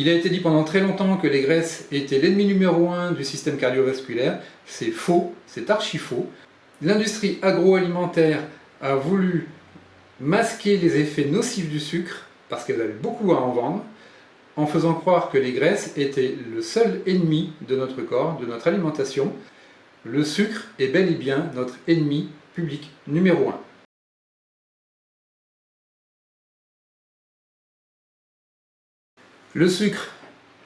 Il a été dit pendant très longtemps que les graisses étaient l'ennemi numéro 1 du système cardiovasculaire. C'est faux, c'est archi faux. L'industrie agroalimentaire a voulu masquer les effets nocifs du sucre, parce qu'elle avait beaucoup à en vendre, en faisant croire que les graisses étaient le seul ennemi de notre corps, de notre alimentation. Le sucre est bel et bien notre ennemi public numéro 1. Le sucre,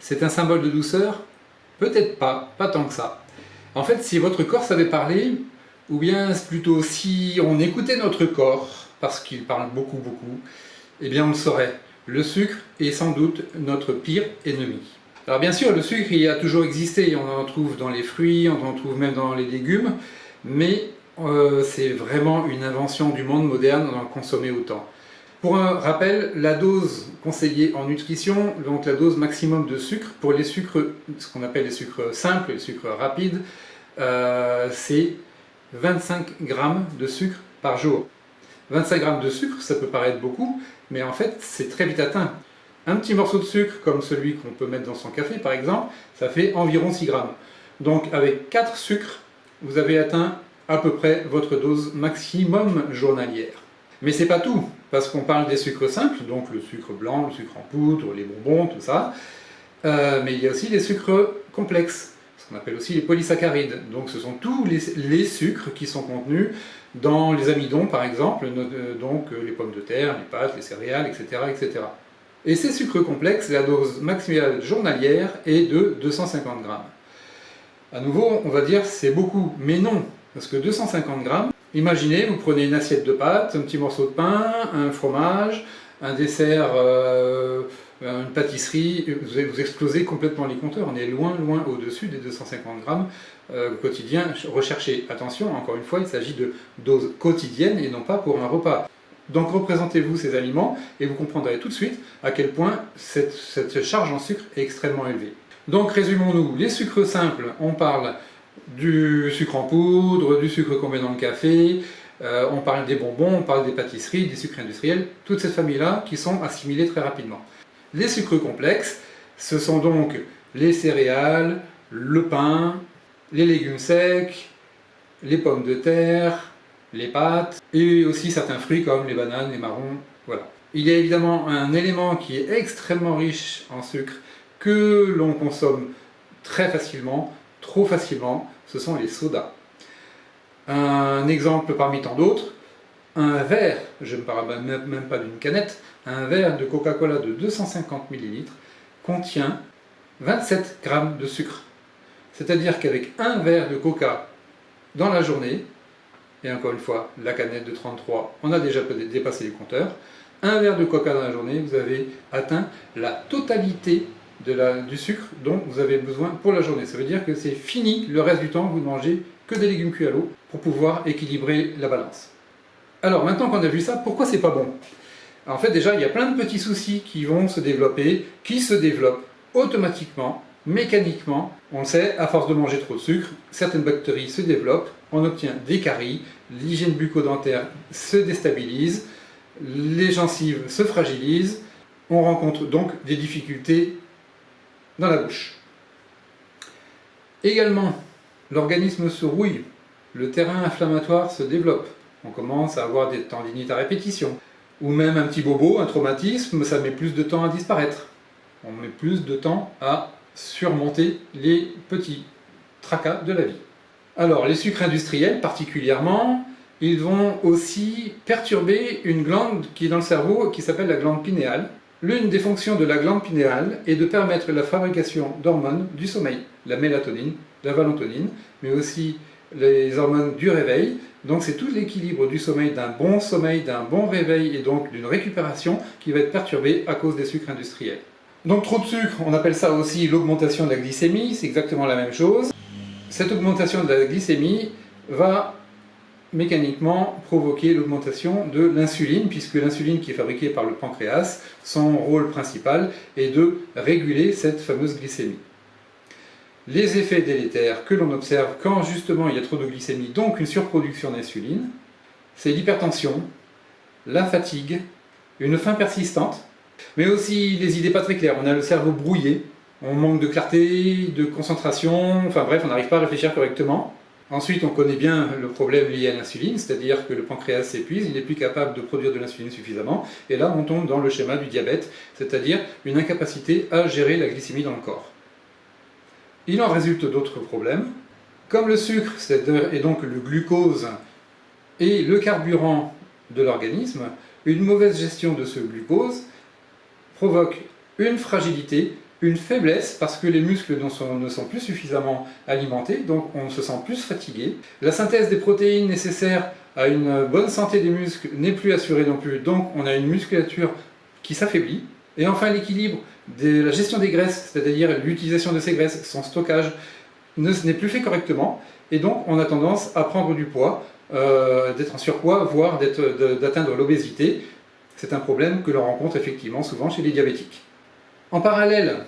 c'est un symbole de douceur? Peut-être pas, pas tant que ça. En fait, si votre corps savait parler, ou bien plutôt si on écoutait notre corps, parce qu'il parle beaucoup, eh bien on le saurait. Le sucre est sans doute notre pire ennemi. Alors bien sûr, le sucre, il a toujours existé, on en trouve dans les fruits, on en trouve même dans les légumes, mais c'est vraiment une invention du monde moderne d'en consommer autant. Pour un rappel, la dose conseillée en nutrition, donc la dose maximum de sucre, pour les sucres, ce qu'on appelle les sucres simples, les sucres rapides, c'est 25 grammes de sucre par jour. 25 grammes de sucre, ça peut paraître beaucoup, mais en fait c'est très vite atteint. Un petit morceau de sucre, comme celui qu'on peut mettre dans son café par exemple, ça fait environ 6 grammes. Donc avec 4 sucres, vous avez atteint à peu près votre dose maximum journalière. Mais c'est pas tout, parce qu'on parle des sucres simples, donc le sucre blanc, le sucre en poudre, les bonbons, tout ça. Mais il y a aussi les sucres complexes, ce qu'on appelle aussi les polysaccharides. Donc ce sont tous les sucres qui sont contenus dans les amidons par exemple, donc les pommes de terre, les pâtes, les céréales, etc. etc. Et ces sucres complexes, la dose maximale journalière est de 250 grammes. À nouveau, on va dire c'est beaucoup, mais non, parce que 250 grammes, imaginez, vous prenez une assiette de pâtes, un petit morceau de pain, un fromage, un dessert, une pâtisserie, vous explosez complètement les compteurs. On est loin, loin au-dessus des 250 grammes quotidiens recherchés. Attention, encore une fois, il s'agit de doses quotidiennes et non pas pour un repas. Donc représentez-vous ces aliments et vous comprendrez tout de suite à quel point cette charge en sucre est extrêmement élevée. Donc résumons-nous, les sucres simples, on parle du sucre en poudre, du sucre qu'on met dans le café, on parle des bonbons, on parle des pâtisseries, des sucres industriels, toute cette famille-là qui sont assimilés très rapidement. Les sucres complexes, ce sont donc les céréales, le pain, les légumes secs, les pommes de terre, les pâtes, et aussi certains fruits comme les bananes, les marrons, voilà. Il y a évidemment un élément qui est extrêmement riche en sucre, que l'on consomme très facilement, trop facilement, ce sont les sodas. Un exemple parmi tant d'autres, un verre, je ne parle même pas d'une canette, un verre de Coca-Cola de 250 ml contient 27 grammes de sucre. C'est-à-dire qu'avec un verre de Coca dans la journée, et encore une fois, la canette de 33, on a déjà dépassé les compteurs, un verre de Coca dans la journée, vous avez atteint la totalité du sucre dont vous avez besoin pour la journée. Ça veut dire que c'est fini, le reste du temps, vous ne mangez que des légumes cuits à l'eau pour pouvoir équilibrer la balance. Alors maintenant qu'on a vu ça, pourquoi c'est pas bon? En fait déjà, il y a plein de petits soucis qui vont se développer, qui se développent automatiquement, mécaniquement. On le sait, à force de manger trop de sucre, certaines bactéries se développent, on obtient des caries, l'hygiène bucco-dentaire se déstabilise, les gencives se fragilisent, on rencontre donc des difficultés dans la bouche. Également, l'organisme se rouille, le terrain inflammatoire se développe, on commence à avoir des tendinites à répétition, ou même un petit bobo, un traumatisme, ça met plus de temps à disparaître. On met plus de temps à surmonter les petits tracas de la vie. Alors, les sucres industriels particulièrement, ils vont aussi perturber une glande qui est dans le cerveau qui s'appelle la glande pinéale. L'une des fonctions de la glande pinéale est de permettre la fabrication d'hormones du sommeil, la mélatonine, la valentonine, mais aussi les hormones du réveil. Donc c'est tout l'équilibre du sommeil, d'un bon réveil et donc d'une récupération qui va être perturbé à cause des sucres industriels. Donc trop de sucre, on appelle ça aussi l'augmentation de la glycémie, c'est exactement la même chose. Cette augmentation de la glycémie va mécaniquement provoquer l'augmentation de l'insuline, puisque l'insuline qui est fabriquée par le pancréas, son rôle principal est de réguler cette fameuse glycémie. Les effets délétères que l'on observe quand justement il y a trop de glycémie, donc une surproduction d'insuline, c'est l'hypertension, la fatigue, une faim persistante, Mais aussi les idées pas très claires, on a le cerveau brouillé, on manque de clarté, de concentration, enfin bref, on n'arrive pas à réfléchir correctement. Ensuite, on connaît bien le problème lié à l'insuline, c'est-à-dire que le pancréas s'épuise, il n'est plus capable de produire de l'insuline suffisamment, et là on tombe dans le schéma du diabète, c'est-à-dire une incapacité à gérer la glycémie dans le corps. Il en résulte d'autres problèmes, comme le sucre, et donc le glucose, et le carburant de l'organisme, une mauvaise gestion de ce glucose provoque une fragilité, une faiblesse parce que les muscles ne sont plus suffisamment alimentés, donc on se sent plus fatigué. La synthèse des protéines nécessaires à une bonne santé des muscles n'est plus assurée non plus, donc on a une musculature qui s'affaiblit. Et enfin l'équilibre de la gestion des graisses, c'est-à-dire l'utilisation de ces graisses, son stockage, n'est plus fait correctement, et donc on a tendance à prendre du poids, d'être en surpoids, voire d'atteindre l'obésité. C'est un problème que l'on rencontre effectivement souvent chez les diabétiques. En parallèle,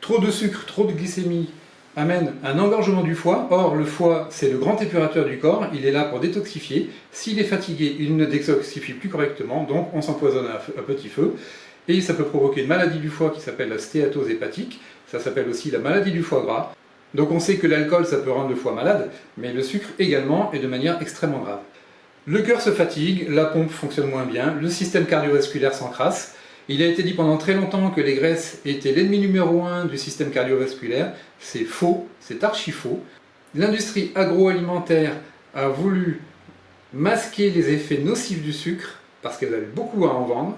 trop de sucre, trop de glycémie amène un engorgement du foie. Or, le foie, c'est le grand épurateur du corps, il est là pour détoxifier. S'il est fatigué, il ne détoxifie plus correctement, donc on s'empoisonne à petit feu. Et ça peut provoquer une maladie du foie qui s'appelle la stéatose hépatique, ça s'appelle aussi la maladie du foie gras. Donc on sait que l'alcool, ça peut rendre le foie malade, mais le sucre également, et de manière extrêmement grave. Le cœur se fatigue, la pompe fonctionne moins bien, le système cardiovasculaire s'encrasse. Il a été dit pendant très longtemps que les graisses étaient l'ennemi numéro 1 du système cardiovasculaire. C'est faux, c'est archi faux. L'industrie agroalimentaire a voulu masquer les effets nocifs du sucre, parce qu'elle avait beaucoup à en vendre,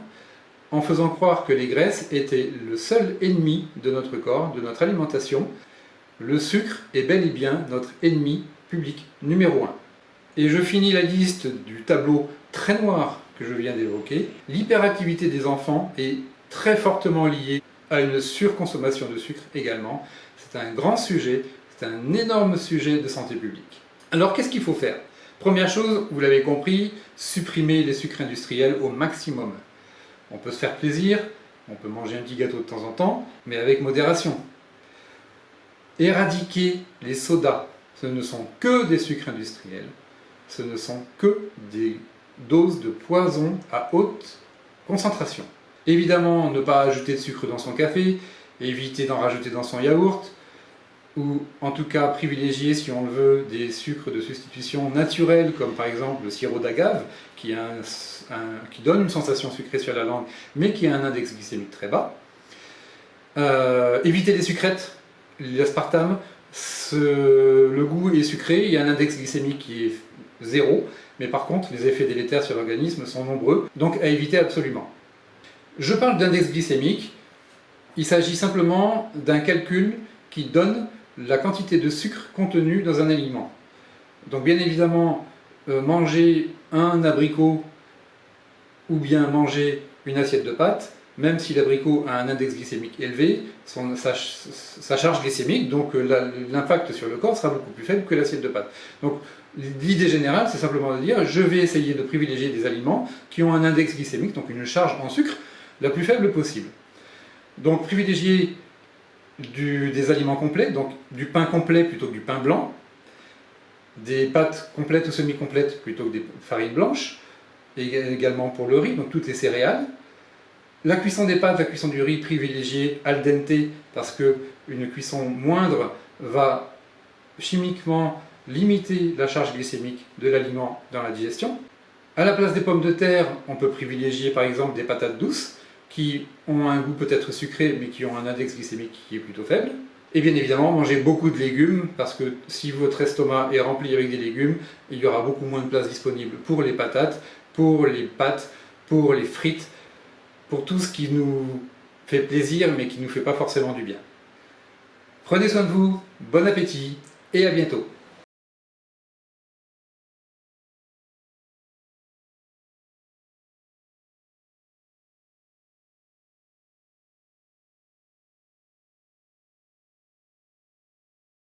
en faisant croire que les graisses étaient le seul ennemi de notre corps, de notre alimentation. Le sucre est bel et bien notre ennemi public numéro 1. Et je finis la liste du tableau très noir que je viens d'évoquer. L'hyperactivité des enfants est très fortement liée à une surconsommation de sucre également. C'est un grand sujet, c'est un énorme sujet de santé publique. Alors qu'est-ce qu'il faut faire? Première chose, vous l'avez compris, supprimer les sucres industriels au maximum. On peut se faire plaisir, on peut manger un petit gâteau de temps en temps, mais avec modération. Éradiquer les sodas, ce ne sont que des sucres industriels. Ce ne sont que des doses de poison à haute concentration. Évidemment, ne pas ajouter de sucre dans son café, éviter d'en rajouter dans son yaourt, ou en tout cas privilégier, si on le veut, des sucres de substitution naturels, comme par exemple le sirop d'agave, qui donne une sensation sucrée sur la langue, mais qui a un index glycémique très bas. Éviter les sucrètes, l'aspartame, le goût est sucré, il y a un index glycémique qui est 0, mais par contre les effets délétères sur l'organisme sont nombreux, donc à éviter absolument. Je parle d'index glycémique, il s'agit simplement d'un calcul qui donne la quantité de sucre contenue dans un aliment. Donc bien évidemment, manger un abricot ou bien manger une assiette de pâtes, même si l'abricot a un index glycémique élevé, sa charge glycémique, donc l'impact sur le corps sera beaucoup plus faible que l'assiette de pâtes. Donc l'idée générale, c'est simplement de dire, je vais essayer de privilégier des aliments qui ont un index glycémique, donc une charge en sucre, la plus faible possible. Donc privilégier des aliments complets, donc du pain complet plutôt que du pain blanc, des pâtes complètes ou semi-complètes plutôt que des farines blanches, et également pour le riz, donc toutes les céréales. La cuisson des pâtes, la cuisson du riz, privilégiée al dente, parce qu'une cuisson moindre va chimiquement limiter la charge glycémique de l'aliment dans la digestion. À la place des pommes de terre, on peut privilégier par exemple des patates douces, qui ont un goût peut-être sucré, mais qui ont un index glycémique qui est plutôt faible. Et bien évidemment, manger beaucoup de légumes, parce que si votre estomac est rempli avec des légumes, il y aura beaucoup moins de place disponible pour les patates, pour les pâtes, pour les frites, pour tout ce qui nous fait plaisir, mais qui ne nous fait pas forcément du bien. Prenez soin de vous, bon appétit, et à bientôt.